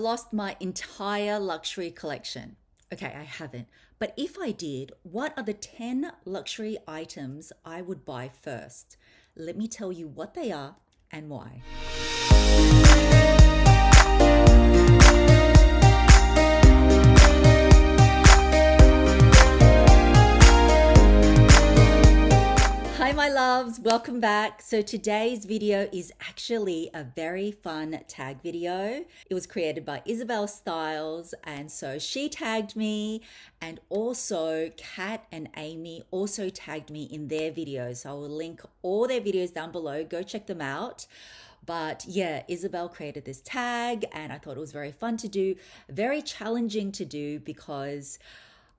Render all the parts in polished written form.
lost my entire luxury collection. Okay, I haven't. But if I did, what are the 10 luxury items I would buy first? Let me tell you what they are and why. Hi my loves, welcome back. So today's video is actually a very fun tag video. It was created by Isabel Styles, and so she tagged me, and also Kat and Amy also tagged me in their videos. So I will link all their videos down below. Go check them out. But yeah, Isabel created this tag and I thought it was very fun to do, very challenging to do because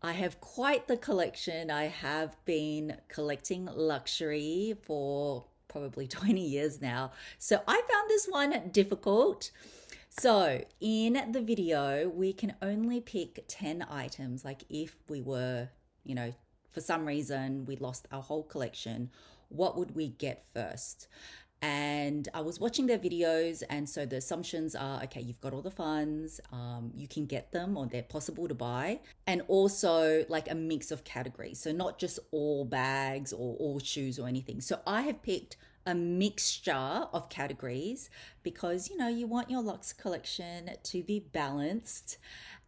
I have quite the collection. I have been collecting luxury for probably 20 years now. So I found this one difficult. So in the video, we can only pick 10 items. Like if we were, for some reason we lost our whole collection, what would we get first? And I was watching their videos, and so the assumptions are, okay, you've got all the funds, you can get them or they're possible to buy, and also like a mix of categories. So not just all bags or all shoes or anything. So I have picked a mixture of categories because, you want your luxe collection to be balanced.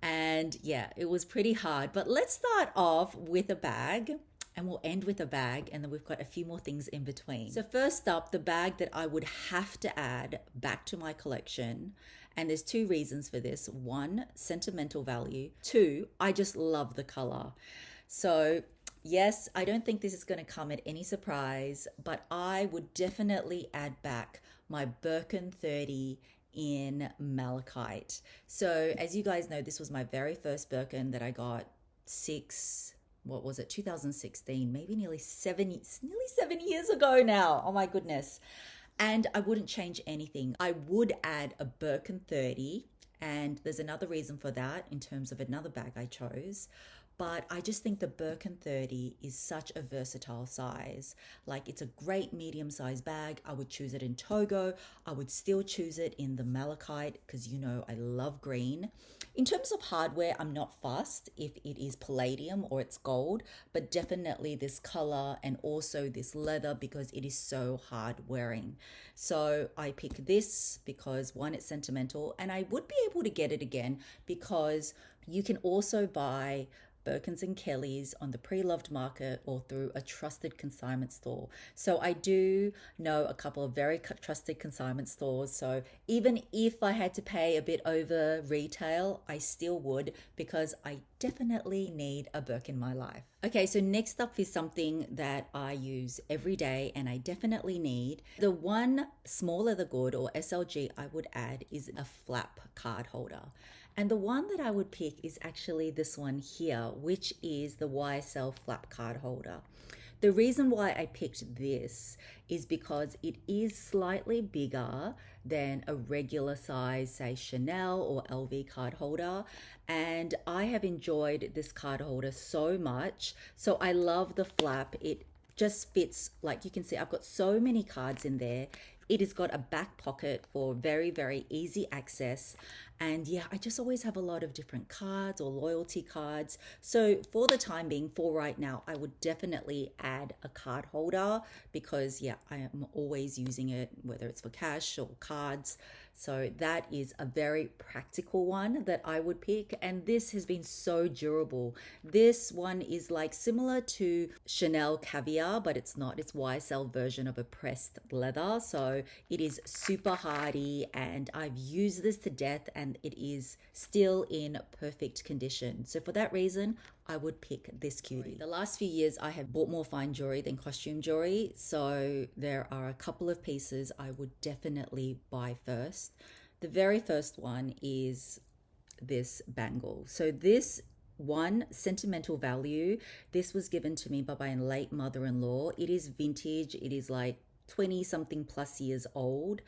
And yeah, it was pretty hard, but let's start off with a bag. And we'll end with a bag, and then we've got a few more things in between. So first up, the bag that I would have to add back to my collection, and there's two reasons for this. One, sentimental value. Two, I just love the color. So yes, I don't think this is going to come at any surprise, but I would definitely add back my Birkin 30 in malachite. So as you guys know, this was my very first Birkin that I got 2016, maybe nearly 7 years ago now. Oh my goodness. And I wouldn't change anything. I would add a Birkin 30, and there's another reason for that in terms of another bag I chose. But I just think the Birkin 30 is such a versatile size. Like, it's a great medium-sized bag. I would choose it in Togo. I would still choose it in the malachite because, I love green. In terms of hardware, I'm not fussed if it is palladium or it's gold, but definitely this color and also this leather because it is so hard wearing. So I pick this because one, it's sentimental, and I would be able to get it again because you can also buy Birkins and Kellys on the pre-loved market or through a trusted consignment store. So I do know a couple of very trusted consignment stores. So even if I had to pay a bit over retail, I still would because I definitely need a Birkin in my life. Okay, so next up is something that I use every day and I definitely need. The one small leather good or SLG I would add is a flap card holder. And the one that I would pick is actually this one here, which is the YSL flap card holder. The reason why I picked this is because it is slightly bigger than a regular size, say Chanel or LV card holder. And I have enjoyed this card holder so much. So I love the flap. It just fits, like you can see, I've got so many cards in there. It has got a back pocket for very, very easy access. And yeah, I just always have a lot of different cards or loyalty cards. So for the time being, for right now, I would definitely add a card holder because yeah, I am always using it, whether it's for cash or cards. So that is a very practical one that I would pick. And this has been so durable. This one is like similar to Chanel Caviar, but it's not. It's YSL version of a pressed leather. So it is super hardy and I've used this to death and it is still in perfect condition. So for that reason, I would pick this cutie. The last few years, I have bought more fine jewelry than costume jewelry. So there are a couple of pieces I would definitely buy first. The very first one is this bangle. So this one, sentimental value. This was given to me by my late mother-in-law. It is vintage. It is like 20 something plus years old.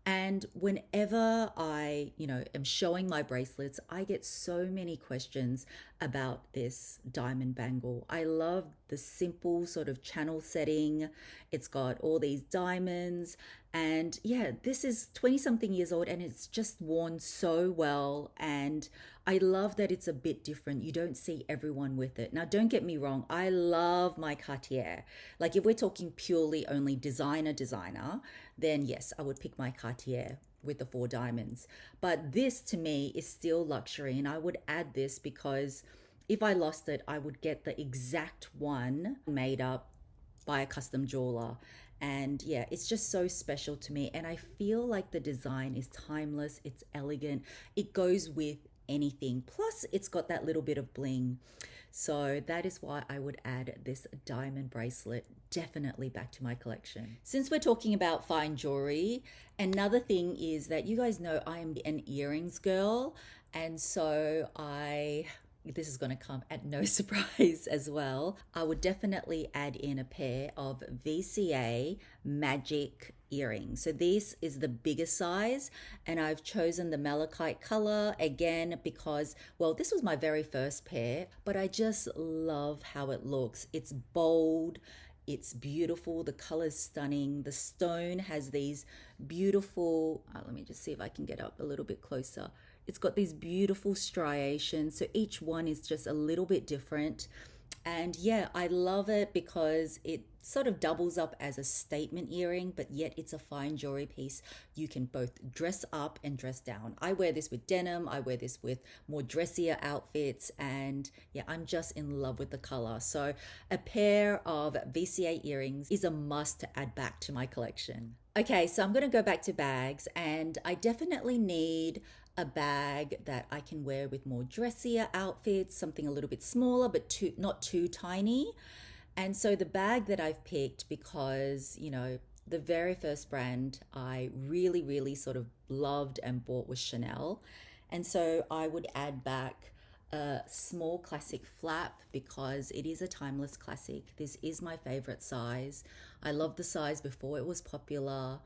And whenever I, am showing my bracelets, I get so many questions about this diamond bangle. I love the simple sort of channel setting. It's got all these diamonds And yeah, this is 20 something years old and it's just worn so well. And I love that it's a bit different. You don't see everyone with it. Now, don't get me wrong, I love my Cartier. Like, if we're talking purely only designer, then yes, I would pick my Cartier with the 4 diamonds. But this to me is still luxury. And I would add this because if I lost it, I would get the exact one made up by a custom jeweler. And yeah, it's just so special to me. And I feel like the design is timeless, it's elegant, it goes with anything. Plus, it's got that little bit of bling. So that is why I would add this diamond bracelet definitely back to my collection. Since we're talking about fine jewelry, another thing is that you guys know I am an earrings girl. And so this is going to come at no surprise as well. I would definitely add in a pair of VCA Magic earrings. So this is the biggest size and I've chosen the malachite color again because, well, this was my very first pair, but I just love how it looks. It's bold, it's beautiful, the color's stunning. The stone has these beautiful, let me just see if I can get up a little bit closer. It's got these beautiful striations, so each one is just a little bit different. And yeah, I love it because it sort of doubles up as a statement earring, but yet it's a fine jewelry piece. You can both dress up and dress down. I wear this with denim, I wear this with more dressier outfits, and yeah, I'm just in love with the color. So a pair of VCA earrings is a must to add back to my collection. Okay, so I'm going to go back to bags, and I definitely need a bag that I can wear with more dressier outfits, something a little bit smaller, but not too tiny. And so the bag that I've picked, because, you know, the very first brand I really, really sort of loved and bought was Chanel. And so I would add back a small classic flap because it is a timeless classic. This is my favorite size. I loved the size before it was popular.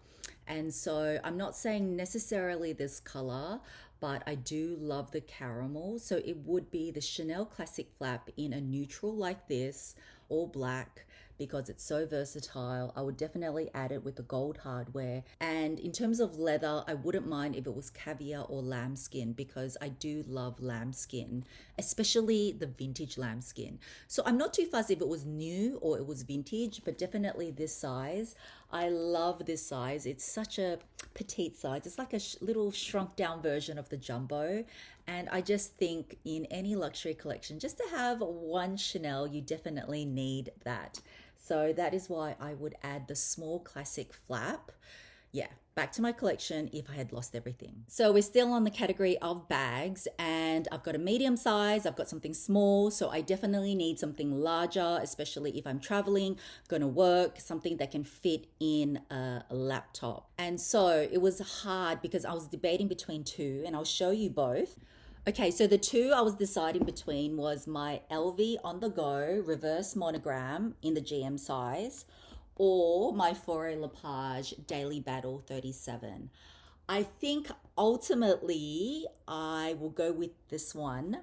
And so I'm not saying necessarily this color, but I do love the caramel. So it would be the Chanel classic flap in a neutral like this, all black, because it's so versatile. I would definitely add it with the gold hardware. And in terms of leather, I wouldn't mind if it was caviar or lambskin because I do love lambskin, especially the vintage lambskin. So I'm not too fussy if it was new or it was vintage, but definitely this size. I love this size. It's such a petite size. It's like a little shrunk down version of the jumbo. And I just think in any luxury collection, just to have one Chanel, you definitely need that. So that is why I would add the small classic flap. Yeah, back to my collection if I had lost everything. So we're still on the category of bags, and I've got a medium size, I've got something small, so I definitely need something larger, especially if I'm traveling, going to work, something that can fit in a laptop. And so it was hard because I was debating between two, and I'll show you both. Okay, so the two I was deciding between was my LV On The Go reverse monogram in the GM size or my Foray Lepage Daily Battle 37. I think ultimately I will go with this one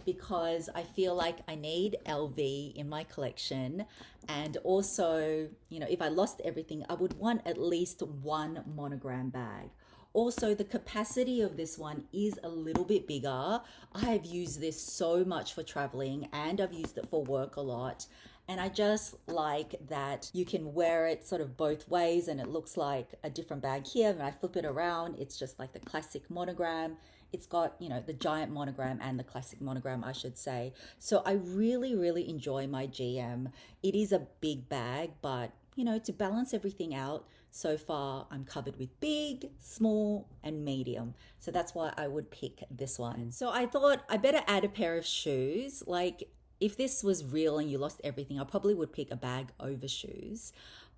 because I feel like I need LV in my collection. And also, you know, if I lost everything, I would want at least one monogram bag. Also, the capacity of this one is a little bit bigger. I have used this so much for traveling and I've used it for work a lot. And I just like that you can wear it sort of both ways and it looks like a different bag here. When I flip it around, it's just like the classic monogram. It's got, you know, the giant monogram and the classic monogram, I should say. So I really, really enjoy my GM. It is a big bag, but, you know, to balance everything out, so far, I'm covered with big, small, and medium. So that's why I would pick this one. So I thought I better add a pair of shoes. Like if this was real and you lost everything, I probably would pick a bag over shoes.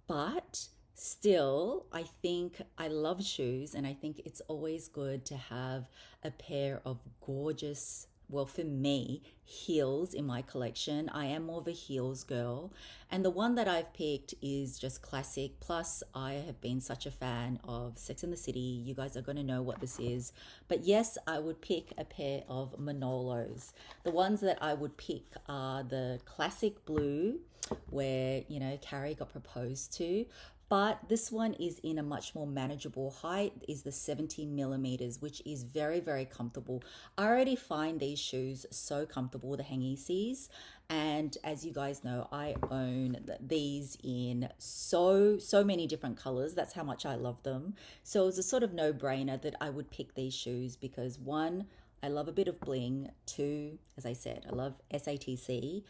But still, I think I love shoes and I think it's always good to have a pair of gorgeous, well, for me, heels in my collection. I am more of a heels girl. And the one that I've picked is just classic. Plus, I have been such a fan of Sex and the City. You guys are going to know what this is. But yes, I would pick a pair of Manolos. The ones that I would pick are the classic blue, where, you know, Carrie got proposed to. but this one is in a much more manageable height, is the 17 millimeters, which is very, very comfortable. I already find these shoes so comfortable, the Hengeses. And as you guys know, I own these in so many different colors. That's how much I love them. So it was a sort of no-brainer that I would pick these shoes because one, I love a bit of bling. Two, as I said, I love SATC.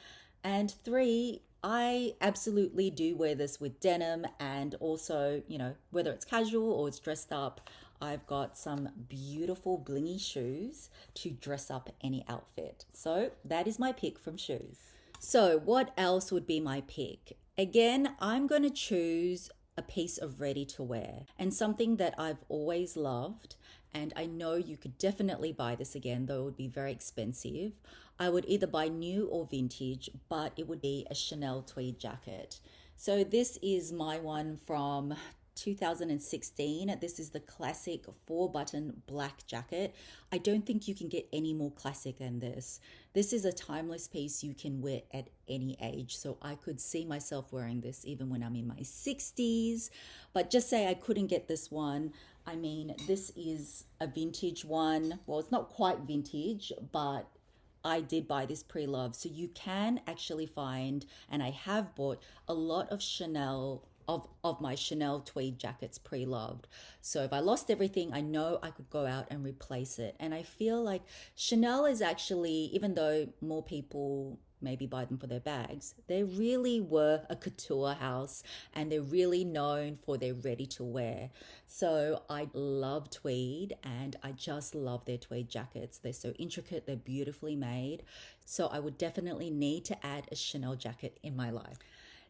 And three, I absolutely do wear this with denim, and also, you know, whether it's casual or it's dressed up, I've got some beautiful blingy shoes to dress up any outfit. So that is my pick from shoes. So what else would be my pick? Again, I'm going to choose a piece of ready to wear and something that I've always loved. And I know you could definitely buy this again, though it would be very expensive. I would either buy new or vintage, but it would be a Chanel tweed jacket. So this is my one from 2016. This is the classic 4-button black jacket. I don't think you can get any more classic than this. This is a timeless piece you can wear at any age. So I could see myself wearing this even when I'm in my 60s. But just say I couldn't get this one. I mean, this is a vintage one. Well, it's not quite vintage, but I did buy this pre-loved. So you can actually find, and I have bought a lot of Chanel of my Chanel tweed jackets pre-loved. So if I lost everything, I know I could go out and replace it. And I feel like Chanel is actually, even though more people maybe buy them for their bags, they really were a couture house and they're really known for their ready to wear. So I love tweed and I just love their tweed jackets. They're so intricate, they're beautifully made. So I would definitely need to add a Chanel jacket in my life.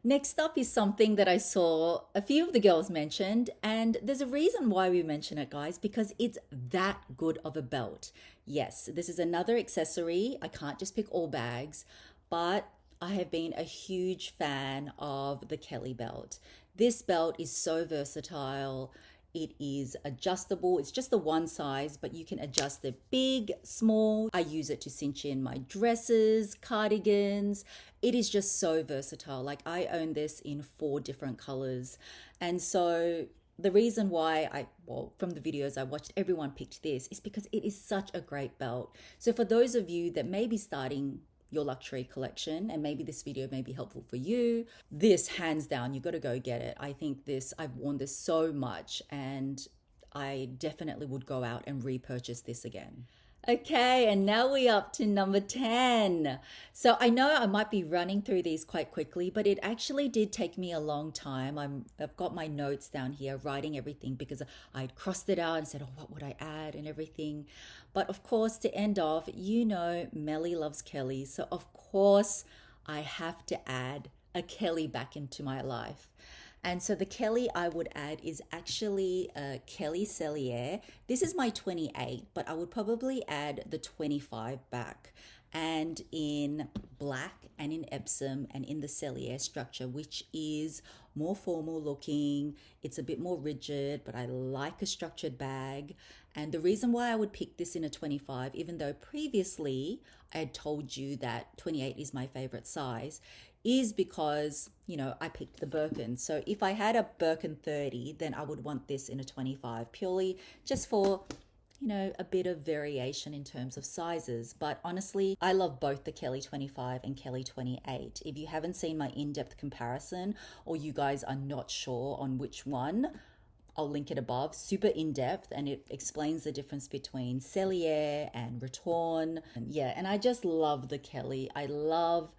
Next up is something that I saw a few of the girls mentioned, and there's a reason why we mention it, guys, because it's that good of a belt. Yes, this is another accessory. I can't just pick all bags, but I have been a huge fan of the Kelly belt. This belt is so versatile. It is adjustable. It's just the one size, but you can adjust it big, small. I use it to cinch in my dresses, cardigans. It is just so versatile. Like I own this in 4 different colors. And so the reason why from the videos I watched, everyone picked this is because it is such a great belt. So for those of you that may be starting your luxury collection, and maybe this video may be helpful for you, this hands down, you got to go get it. I think this, I've worn this so much and I definitely would go out and repurchase this again. Okay, and now we're up to number 10. So I know I might be running through these quite quickly, but it actually did take me a long time. I've got my notes down here, writing everything because I'd crossed it out and said, oh, what would I add and everything. But of course, to end off, you know, Melly loves Kelly. So of course, I have to add a Kelly back into my life. And so the Kelly I would add is actually a Kelly Cellier. This is my 28, but I would probably add the 25 back. And in black and in Epsom and in the Cellier structure, which is more formal looking. It's a bit more rigid, but I like a structured bag. And the reason why I would pick this in a 25, even though previously I had told you that 28 is my favorite size, is because, you know, I picked the Birkin. So if I had a Birkin 30, then I would want this in a 25, purely just for, you know, a bit of variation in terms of sizes. But honestly, I love both the Kelly 25 and Kelly 28. If you haven't seen my in-depth comparison, or you guys are not sure on which one, I'll link it above. Super in-depth, and it explains the difference between Cellier and Raton. And I just love the Kelly. I love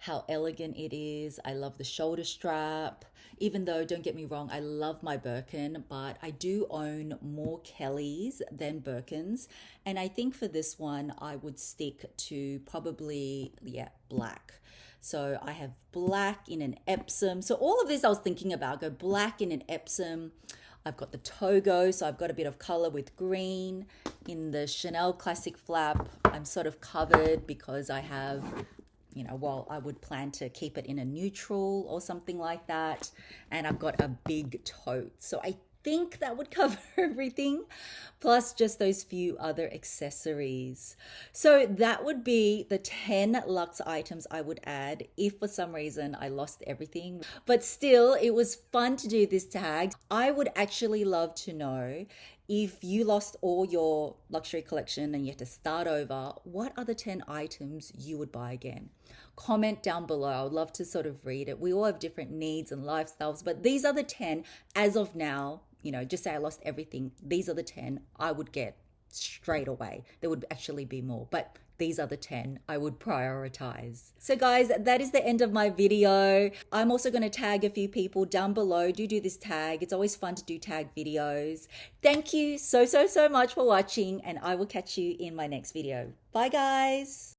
how elegant it is. I love the shoulder strap. Even though, don't get me wrong, I love my Birkin, but I do own more Kellys than Birkins. And I think for this one, I would stick to probably, black. So I have black in an Epsom. So all of this I was thinking about, go black in an Epsom. I've got the Togo, so I've got a bit of color with green. In the Chanel Classic flap, I'm sort of covered because I have, you know, well, I would plan to keep it in a neutral or something like that. And I've got a big tote. So I think that would cover everything, plus just those few other accessories. So that would be the 10 luxe items I would add if for some reason I lost everything. But still, it was fun to do this tag. I would actually love to know, if you lost all your luxury collection and you had to start over, what are the 10 items you would buy again? Comment down below. I would love to sort of read it. We all have different needs and lifestyles, but these are the 10 as of now. Just say I lost everything. These are the 10 I would get straight away. There would actually be more, but these are the 10 I would prioritize. So guys, that is the end of my video. I'm also going to tag a few people down below. Do this tag. It's always fun to do tag videos. Thank you so much for watching, and I will catch you in my next video. Bye guys.